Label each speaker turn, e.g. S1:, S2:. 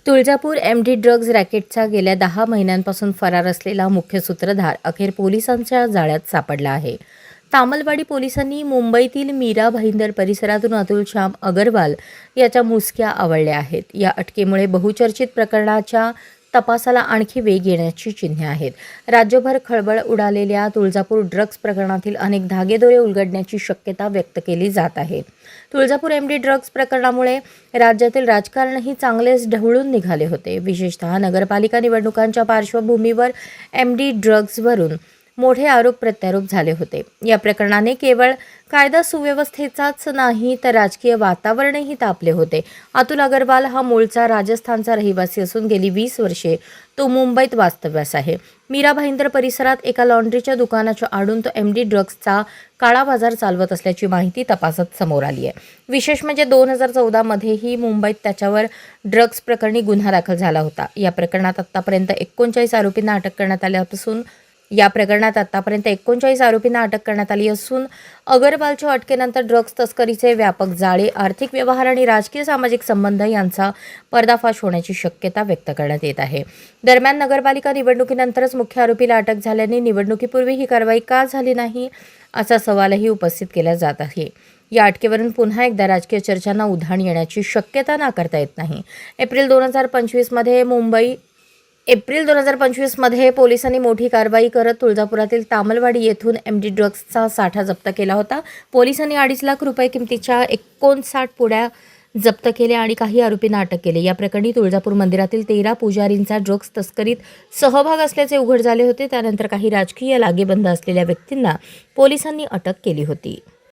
S1: Tuljapur MD drugs रॅकेटचा गेल्या 10 महिन्यांपासून फरार असलेला मुख्य सूत्रधार अखेर पोलिसांच्या जाळ्यात सापडला आहे. तामलवाडी पोलिसांनी मुंबईतील मीरा भाईंदर परिसरातून अतुल श्याम अगरवाल याच्या मुसक्या आवळल्या आहेत. या अटकेमुळे बहुचर्चित प्रकरणाच्या तपासाला आणखी वेग येण्याची चिन्हे आहेत. राज्यभर खळबळ उडालेल्या तुळजापूर ड्रग्ज प्रकरणातील अनेक धागेदोरे उलगडण्याची शक्यता व्यक्त केली जात आहे. तुळजापूर एमडी ड्रग्ज प्रकरणामुळे राज्यातील राजकारणही चांगलेच ढवळून निघाले होते. विशेषतः नगरपालिका निवडणुकांच्या पार्श्वभूमीवर एमडी ड्रग्जवरून मोठे आरोप प्रत्यारोप झाले होते. या प्रकरणाने केवळ कायदा सुव्यवस्थेचाच नाही तर राजकीय वातावरणही तापले होते. अतुल अगरवाल हा मूळचा राजस्थानचा रहिवासी असून गेली 20 वर्षे तो मुंबईत वास्तव्यास आहे. मीरा भाईंदर परिसरात एका लॉन्ड्रीच्या दुकानाच्या आडून तो एमडी ड्रग्जचा काळा बाजार चालवत असल्याची माहिती तपासात समोर आली आहे. विशेष म्हणजे 2014 मध्येही मुंबईत त्याच्यावर ड्रग्ज प्रकरणी गुन्हा दाखल झाला होता. या प्रकरणात आतापर्यंत 39 आरोपींना अटक करण्यात आली असून अगरवालच्या अटकेनंतर ड्रग्ज तस्करीचे व्यापक जाळे, आर्थिक व्यवहार आणि राजकीय सामाजिक संबंध यांचा पर्दाफाश होण्याची शक्यता व्यक्त करण्यात येत आहे. दरम्यान नगरपालिका निवडणुकीनंतरच मुख्य आरोपीला अटक झाल्याने निवडणुकीपूर्वी ही कारवाई का झाली नाही असा सवालही उपस्थित केला जात आहे. या अटकेवरून पुन्हा एकदा राजकीय चर्चांना उधाण येण्याची शक्यता नाकारता येत नाही. एप्रिल 2025 मध्ये पोलिसांनी मोठी कारवाई करत तुळजापुरातील तामलवाडी येथून एमडी ड्रग्जचा साठा जप्त केला होता. पोलिसांनी 2.5 लाख रुपये किमतीच्या 59 पुड्या जप्त केल्या आणि काही आरोपींना अटक केली. या प्रकरणी तुळजापूर मंदिरातील 13 पुजारींचा ड्रग्ज तस्करीत सहभाग असल्याचे उघड झाले होते. त्यानंतर काही राजकीय लागेबंद असलेल्या व्यक्तींना पोलिसांनी अटक केली होती.